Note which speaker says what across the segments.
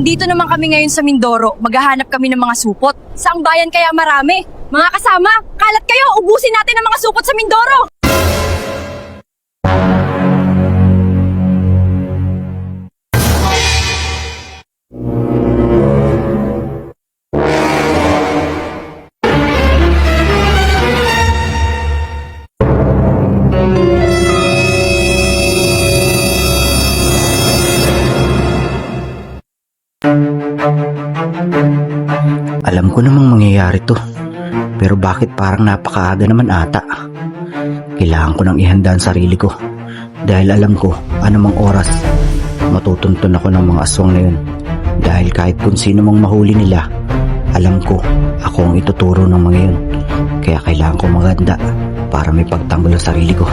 Speaker 1: Nandito naman kami ngayon sa Mindoro. Maghahanap kami ng mga supot. Saang bayan kaya marami? Mga kasama, kalat kayo! Ubusin natin ang mga supot sa Mindoro!
Speaker 2: Alam ko namang mangyayari to, pero bakit parang napakaaga naman ata? Kailangan ko nang ihanda ang sarili ko dahil alam ko anumang oras matutuntun ako ng mga aswang na yun. Dahil kahit kung sino mang mahuli nila, alam ko ako ang ituturo ng mga yun. Kaya kailangan ko maghanda para may pagtanggol ang sarili ko.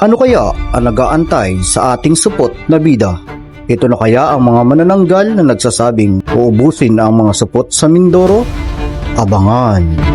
Speaker 2: Ano kaya ang nag-aantay sa ating supot na bida? Ito na kaya ang mga manananggal na nagsasabing uubusin ang mga supot sa Mindoro? Abangan!